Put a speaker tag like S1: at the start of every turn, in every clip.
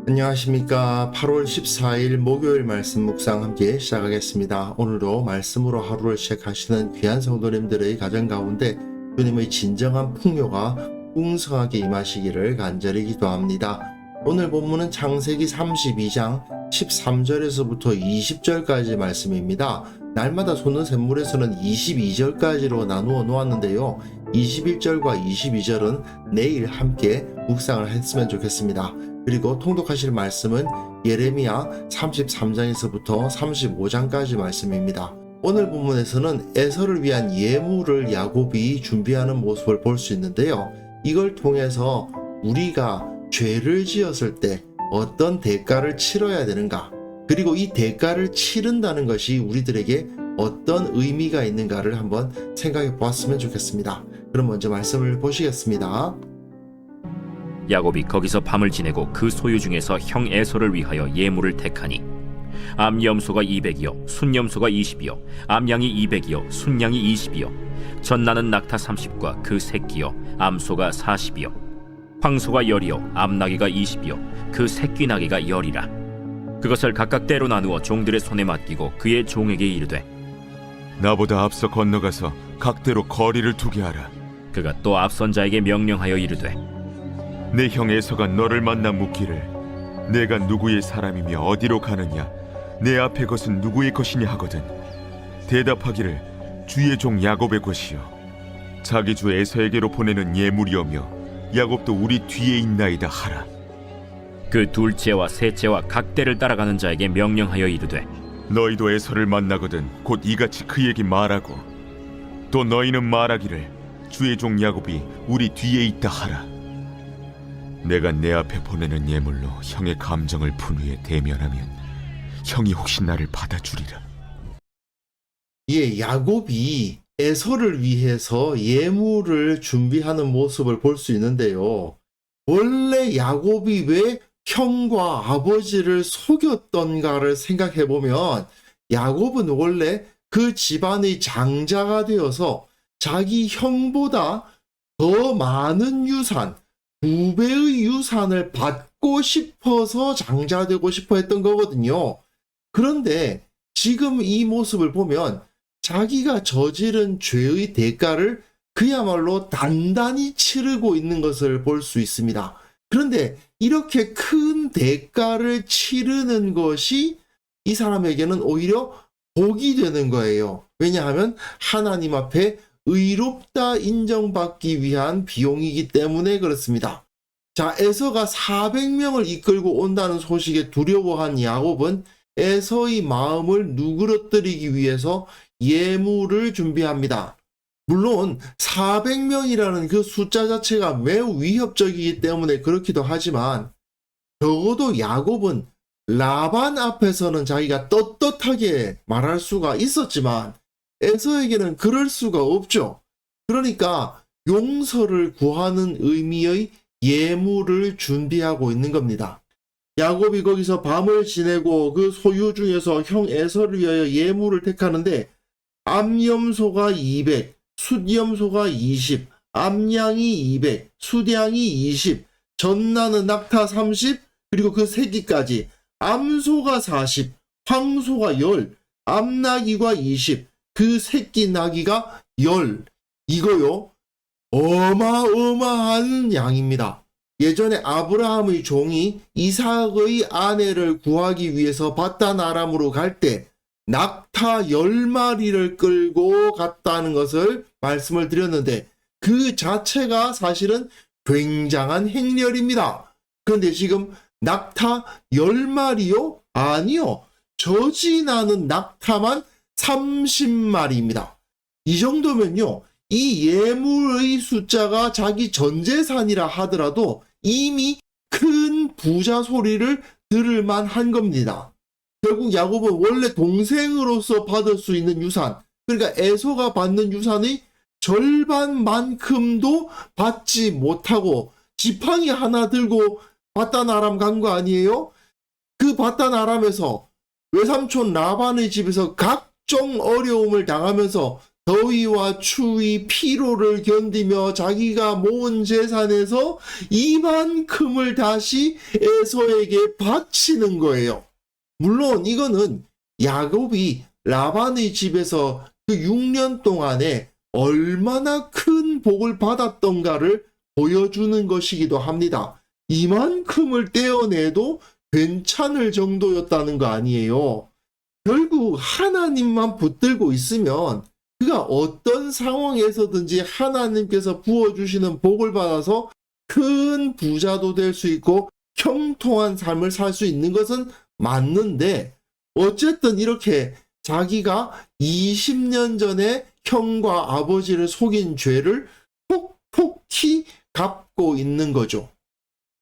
S1: 안녕하십니까. 8월 14일 목요일 말씀 묵상 함께 시작하겠습니다. 오늘도 말씀으로 하루를 시작하시는 귀한 성도님들의 가정 가운데 주님의 진정한 풍요가 풍성하게 임하시기를 간절히 기도합니다. 오늘 본문은 창세기 32장 13절에서부터 20절까지 말씀입니다. 날마다 솟는 샘물에서는 22절까지로 나누어 놓았는데요. 21절과 22절은 내일 함께 묵상을 했으면 좋겠습니다. 그리고 통독하실 말씀은 예레미야 33장에서부터 35장까지 말씀입니다. 오늘 본문에서는 에서를 위한 예물을 야곱이 준비하는 모습을 볼 수 있는데요. 이걸 통해서 우리가 죄를 지었을 때 어떤 대가를 치러야 되는가, 그리고 이 대가를 치른다는 것이 우리들에게 어떤 의미가 있는가를 한번 생각해 보았으면 좋겠습니다. 그럼 먼저 말씀을 보시겠습니다.
S2: 야곱이 거기서 밤을 지내고 그 소유 중에서 형 에서를 위하여 예물을 택하니 암염소가 200이요 순염소가 20이요 암양이 200이요 순양이 20이요 전나는 낙타 30과 그 새끼요 암소가 40이요 황소가 10이요 암나귀가 20이요 그 새끼 나귀가 10이라. 그것을 각각 때로 나누어 종들의 손에 맡기고 그의 종에게 이르되
S3: 나보다 앞서 건너가서 각대로 거리를 두게 하라.
S2: 그가 또 앞선 자에게 명령하여 이르되
S3: 내 형 에서가 너를 만나 묻기를 내가 누구의 사람이며 어디로 가느냐, 내 앞에 것은 누구의 것이냐 하거든 대답하기를 주의 종 야곱의 것이요 자기 주 에서에게로 보내는 예물이오며 야곱도 우리 뒤에 있나이다 하라.
S2: 그 둘째와 셋째와 각대를 따라가는 자에게 명령하여 이르되
S3: 너희도 에서를 만나거든 곧 이같이 그에게 말하고 또 너희는 말하기를 주의 종 야곱이 우리 뒤에 있다 하라. 내가 내 앞에 보내는 예물로 형의 감정을 분후에 대면하면 형이 혹시 나를 받아주리라.
S1: 야곱이 에서를 위해서 예물을 준비하는 모습을 볼 수 있는데요. 원래 야곱이 왜 형과 아버지를 속였던가를 생각해 보면 야곱은 원래 그 집안의 장자가 되어서 자기 형보다 더 많은 유산, 2배의 유산을 받고 싶어서 장자되고 싶어 했던 거거든요. 그런데 지금 이 모습을 보면 자기가 저지른 죄의 대가를 그야말로 단단히 치르고 있는 것을 볼 수 있습니다. 그런데 이렇게 큰 대가를 치르는 것이 이 사람에게는 오히려 복이 되는 거예요. 왜냐하면 하나님 앞에 의롭다 인정받기 위한 비용이기 때문에 그렇습니다. 자, 에서가 400명을 이끌고 온다는 소식에 두려워한 야곱은 에서의 마음을 누그러뜨리기 위해서 예물을 준비합니다. 물론 400명이라는 그 숫자 자체가 매우 위협적이기 때문에 그렇기도 하지만 적어도 야곱은 라반 앞에서는 자기가 떳떳하게 말할 수가 있었지만 에서에게는 그럴 수가 없죠. 그러니까 용서를 구하는 의미의 예물을 준비하고 있는 겁니다. 야곱이 거기서 밤을 지내고 그 소유 중에서 형 에서를 위하여 예물을 택하는데 암염소가 200, 숫염소가 20, 암양이 200, 숫양이 20, 전나는 낙타 30, 그리고 그 새끼까지 암소가 40, 황소가 10, 암나귀가 20, 그 새끼 나귀가 10. 이거요, 어마어마한 양입니다. 예전에 아브라함의 종이 이삭의 아내를 구하기 위해서 바단 아람으로 갈 때 낙타 10마리를 끌고 갔다는 것을 말씀을 드렸는데 그 자체가 사실은 굉장한 행렬입니다. 그런데 지금 낙타 10마리요? 아니요. 저지나는 낙타만 30마리입니다. 이 정도면요, 이 예물의 숫자가 자기 전재산이라 하더라도 이미 큰 부자 소리를 들을 만한 겁니다. 결국 야곱은 원래 동생으로서 받을 수 있는 유산, 그러니까 에서가 받는 유산의 절반만큼도 받지 못하고 지팡이 하나 들고 바단 아람 간 거 아니에요? 그 바단 아람에서 외삼촌 라반의 집에서 각종 어려움을 당하면서 더위와 추위, 피로를 견디며 자기가 모은 재산에서 이만큼을 다시 에서에게 바치는 거예요. 물론 이거는 야곱이 라반의 집에서 그 6년 동안에 얼마나 큰 복을 받았던가를 보여주는 것이기도 합니다. 이만큼을 떼어내도 괜찮을 정도였다는 거 아니에요. 결국 하나님만 붙들고 있으면 그가 어떤 상황에서든지 하나님께서 부어주시는 복을 받아서 큰 부자도 될 수 있고 형통한 삶을 살 수 있는 것은 맞는데, 어쨌든 이렇게 자기가 20년 전에 형과 아버지를 속인 죄를 톡톡히 갚고 있는 거죠.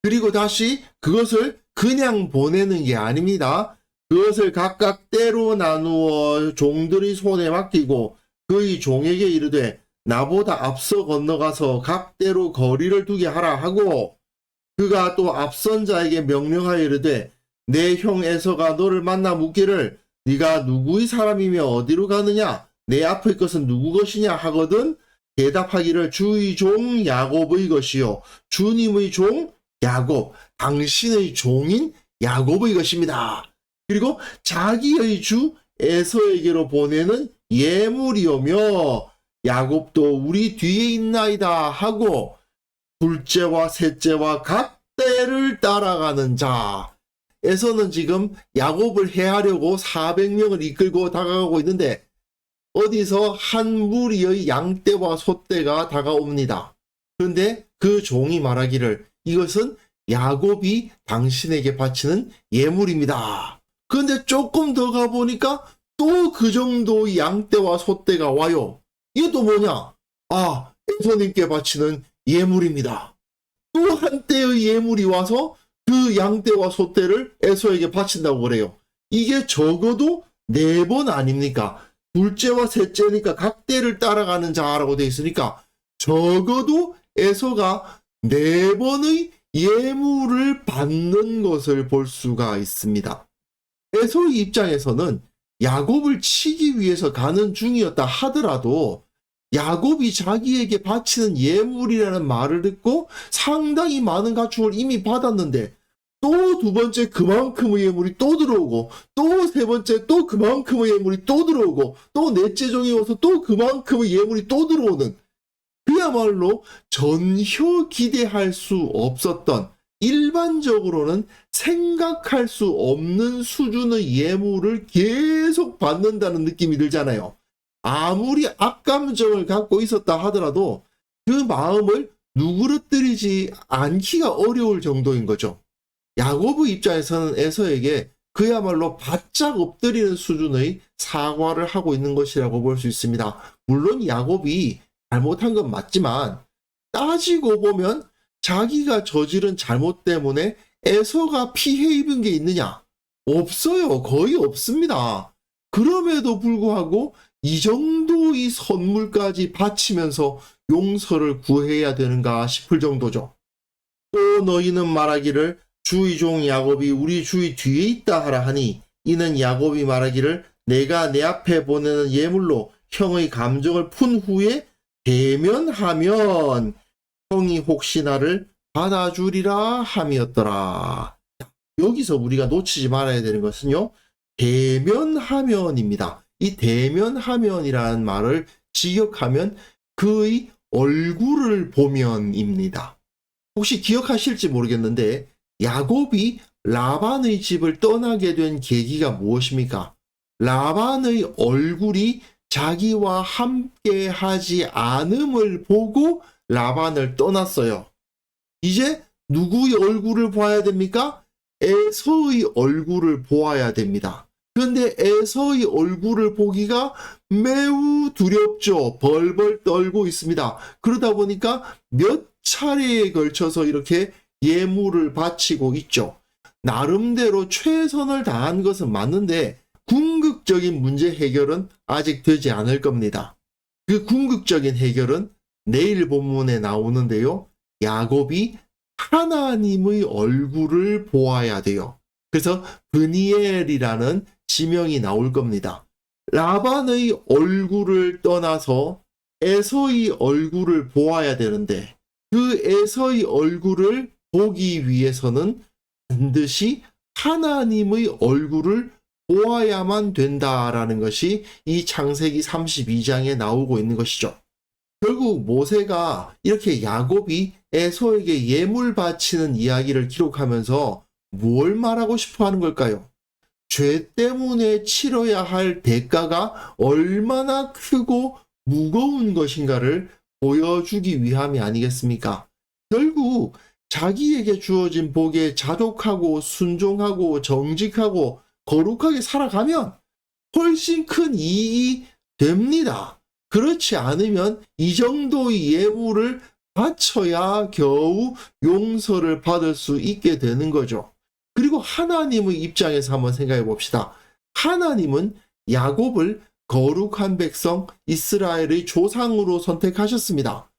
S1: 그리고 다시 그것을 그냥 보내는 게 아닙니다. 그것을 각각 때로 나누어 종들의 손에 맡기고 그의 종에게 이르되 나보다 앞서 건너가서 각대로 거리를 두게 하라 하고, 그가 또 앞선 자에게 명령하여 이르되 내 형 에서가 너를 만나 묻기를 네가 누구의 사람이며 어디로 가느냐, 내 앞의 것은 누구 것이냐 하거든 대답하기를 주의 종 야곱의 것이요 주님의 종 야곱, 당신의 종인 야곱의 것입니다. 그리고 자기의 주 에서에게로 보내는 예물이오며 야곱도 우리 뒤에 있나이다 하고 둘째와 셋째와 각대를 따라가는 자. 에서는 지금 야곱을 해하려고 400명을 이끌고 다가가고 있는데 어디서 한 무리의 양떼와 소떼가 다가옵니다. 그런데 그 종이 말하기를 이것은 야곱이 당신에게 바치는 예물입니다. 그런데 조금 더 가보니까 또 그 정도의 양떼와 소떼가 와요. 이것도 뭐냐? 아, 에서님께 바치는 예물입니다. 또 한때의 예물이 와서 그 양떼와 소떼를 에서에게 바친다고 그래요. 이게 적어도 4번 아닙니까? 둘째와 셋째니까 각대를 따라가는 자라고 되어 있으니까 적어도 에서가 4번의 예물을 받는 것을 볼 수가 있습니다. 에서의 입장에서는 야곱을 치기 위해서 가는 중이었다 하더라도 야곱이 자기에게 바치는 예물이라는 말을 듣고 상당히 많은 가축을 이미 받았는데 또 두 번째 그만큼의 예물이 또 들어오고 또 세 번째 또 그만큼의 예물이 또 들어오고 또 넷째 종이 와서 또 그만큼의 예물이 또 들어오는, 그야말로 전혀 기대할 수 없었던, 일반적으로는 생각할 수 없는 수준의 예물을 계속 받는다는 느낌이 들잖아요. 아무리 악감정을 갖고 있었다 하더라도 그 마음을 누그러뜨리지 않기가 어려울 정도인 거죠. 야곱의 입장에서는 에서에게 그야말로 바짝 엎드리는 수준의 사과를 하고 있는 것이라고 볼 수 있습니다. 물론 야곱이 잘못한 건 맞지만 따지고 보면 자기가 저지른 잘못 때문에 에서가 피해 입은 게 있느냐? 없어요. 거의 없습니다. 그럼에도 불구하고 이 정도의 선물까지 바치면서 용서를 구해야 되는가 싶을 정도죠. 또 너희는 말하기를 주의 종 야곱이 우리 주의 뒤에 있다 하라 하니 이는 야곱이 말하기를 내가 내 앞에 보내는 예물로 형의 감정을 푼 후에 대면하면 형이 혹시 나를 받아주리라 함이었더라. 여기서 우리가 놓치지 말아야 되는 것은요, 대면하면입니다. 이 대면하면이라는 말을 직역하면 그의 얼굴을 보면입니다. 혹시 기억하실지 모르겠는데 야곱이 라반의 집을 떠나게 된 계기가 무엇입니까? 라반의 얼굴이 자기와 함께 하지 않음을 보고 라반을 떠났어요. 이제 누구의 얼굴을 봐야 됩니까? 에서의 얼굴을 보아야 됩니다. 그런데 에서의 얼굴을 보기가 매우 두렵죠. 벌벌 떨고 있습니다. 그러다 보니까 몇 차례에 걸쳐서 이렇게 예물을 바치고 있죠. 나름대로 최선을 다한 것은 맞는데 궁극적인 문제 해결은 아직 되지 않을 겁니다. 그 궁극적인 해결은 내일 본문에 나오는데요. 야곱이 하나님의 얼굴을 보아야 돼요. 그래서 브니엘이라는 지명이 나올 겁니다. 라반의 얼굴을 떠나서 에서의 얼굴을 보아야 되는데 그 에서의 얼굴을 보기 위해서는 반드시 하나님의 얼굴을 보아야만 된다라는 것이 이 창세기 32장에 나오고 있는 것이죠. 결국 모세가 이렇게 야곱이 에서에게 예물 바치는 이야기를 기록하면서 뭘 말하고 싶어 하는 걸까요? 죄 때문에 치러야 할 대가가 얼마나 크고 무거운 것인가를 보여주기 위함이 아니겠습니까? 결국 자기에게 주어진 복에 자족하고 순종하고 정직하고 거룩하게 살아가면 훨씬 큰 이익이 됩니다. 그렇지 않으면 이 정도의 예물을 바쳐야 겨우 용서를 받을 수 있게 되는 거죠. 그리고 하나님의 입장에서 한번 생각해 봅시다. 하나님은 야곱을 거룩한 백성 이스라엘의 조상으로 선택하셨습니다.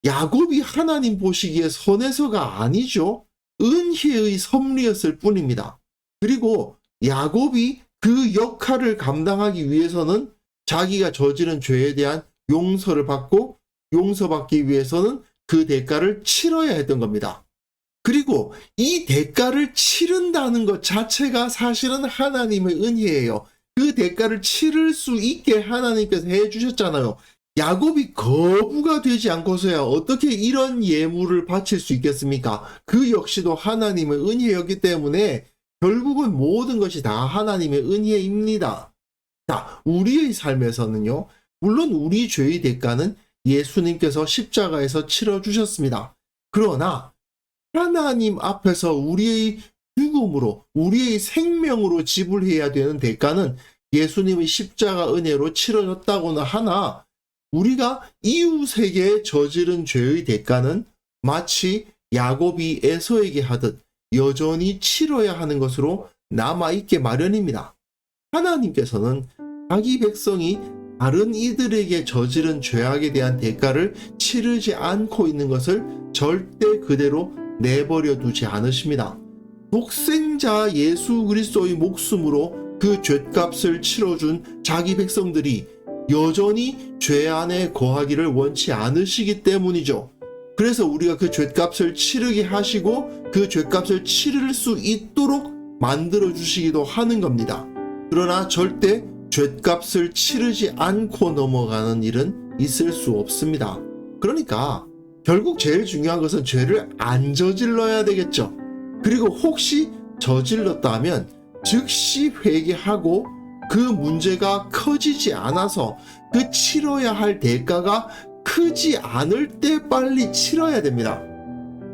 S1: 야곱이 하나님 보시기에 선해서가 아니죠. 은혜의 섭리였을 뿐입니다. 그리고 야곱이 그 역할을 감당하기 위해서는 자기가 저지른 죄에 대한 용서를 받고 용서받기 위해서는 그 대가를 치러야 했던 겁니다. 그리고 이 대가를 치른다는 것 자체가 사실은 하나님의 은혜예요. 그 대가를 치를 수 있게 하나님께서 해주셨잖아요. 야곱이 거부가 되지 않고서야 어떻게 이런 예물을 바칠 수 있겠습니까? 그 역시도 하나님의 은혜였기 때문에 결국은 모든 것이 다 하나님의 은혜입니다. 자, 우리의 삶에서는요, 물론 우리 죄의 대가는 예수님께서 십자가에서 치러주셨습니다. 그러나 하나님 앞에서 우리의 죽음으로, 우리의 생명으로 지불해야 되는 대가는 예수님의 십자가 은혜로 치러졌다고는 하나, 우리가 이웃에게 저지른 죄의 대가는 마치 야곱이 에서에게 하듯 여전히 치러야 하는 것으로 남아있게 마련입니다. 하나님께서는 자기 백성이 다른 이들에게 저지른 죄악에 대한 대가를 치르지 않고 있는 것을 절대 그대로 내버려 두지 않으십니다. 독생자 예수 그리스도의 목숨으로 그 죗값을 치러준 자기 백성들이 여전히 죄 안에 거하기를 원치 않으시기 때문이죠. 그래서 우리가 그 죗값을 치르게 하시고 그 죗값을 치를 수 있도록 만들어 주시기도 하는 겁니다. 그러나 절대 죗값을 치르지 않고 넘어가는 일은 있을 수 없습니다. 그러니까 결국 제일 중요한 것은 죄를 안 저질러야 되겠죠. 그리고 혹시 저질렀다면 즉시 회개하고 그 문제가 커지지 않아서 그 치러야 할 대가가 크지 않을 때 빨리 치러야 됩니다.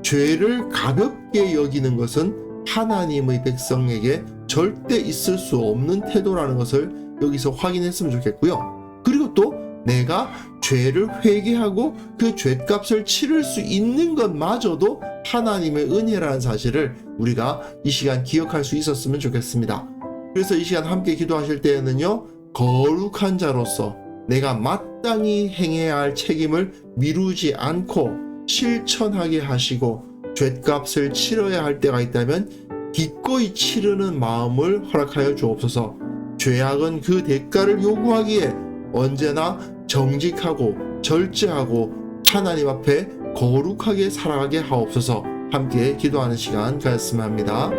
S1: 죄를 가볍게 여기는 것은 하나님의 백성에게 절대 있을 수 없는 태도라는 것을 여기서 확인했으면 좋겠고요. 그리고 또 내가 죄를 회개하고 그 죄값을 치를 수 있는 것마저도 하나님의 은혜라는 사실을 우리가 이 시간 기억할 수 있었으면 좋겠습니다. 그래서 이 시간 함께 기도하실 때에는요, 거룩한 자로서 내가 마땅히 행해야 할 책임을 미루지 않고 실천하게 하시고 죗값을 치러야 할 때가 있다면 기꺼이 치르는 마음을 허락하여 주옵소서. 죄악은 그 대가를 요구하기에 언제나 정직하고 절제하고 하나님 앞에 거룩하게 살아가게 하옵소서. 함께 기도하는 시간 가졌으면 합니다.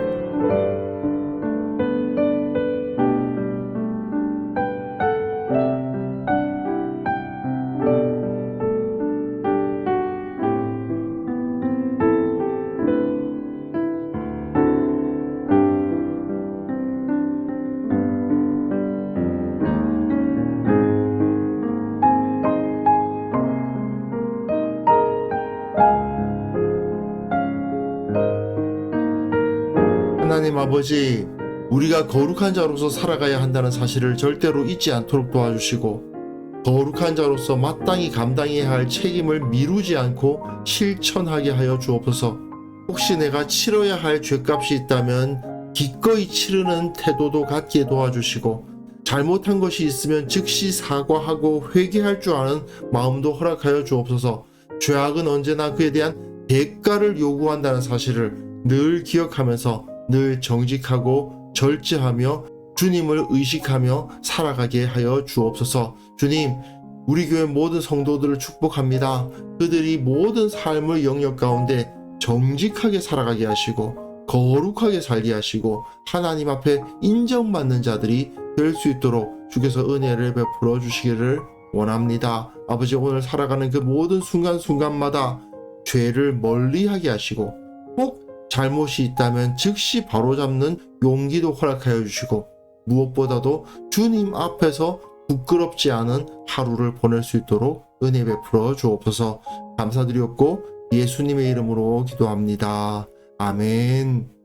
S1: 하나님 아버지, 우리가 거룩한 자로서 살아가야 한다는 사실을 절대로 잊지 않도록 도와주시고 거룩한 자로서 마땅히 감당해야 할 책임을 미루지 않고 실천하게 하여 주옵소서. 혹시 내가 치러야 할 죄값이 있다면 기꺼이 치르는 태도도 갖게 도와주시고 잘못한 것이 있으면 즉시 사과하고 회개할 줄 아는 마음도 허락하여 주옵소서. 죄악은 언제나 그에 대한 대가를 요구한다는 사실을 늘 기억하면서 늘 정직하고 절제하며 주님을 의식하며 살아가게 하여 주옵소서. 주님, 우리 교회 모든 성도들을 축복합니다. 그들이 모든 삶의 영역 가운데 정직하게 살아가게 하시고 거룩하게 살게 하시고 하나님 앞에 인정받는 자들이 될 수 있도록 주께서 은혜를 베풀어 주시기를 원합니다. 아버지, 오늘 살아가는 그 모든 순간순간마다 죄를 멀리하게 하시고 꼭 잘못이 있다면 즉시 바로잡는 용기도 허락하여 주시고 무엇보다도 주님 앞에서 부끄럽지 않은 하루를 보낼 수 있도록 은혜 베풀어 주옵소서. 감사드리옵고 예수님의 이름으로 기도합니다. 아멘.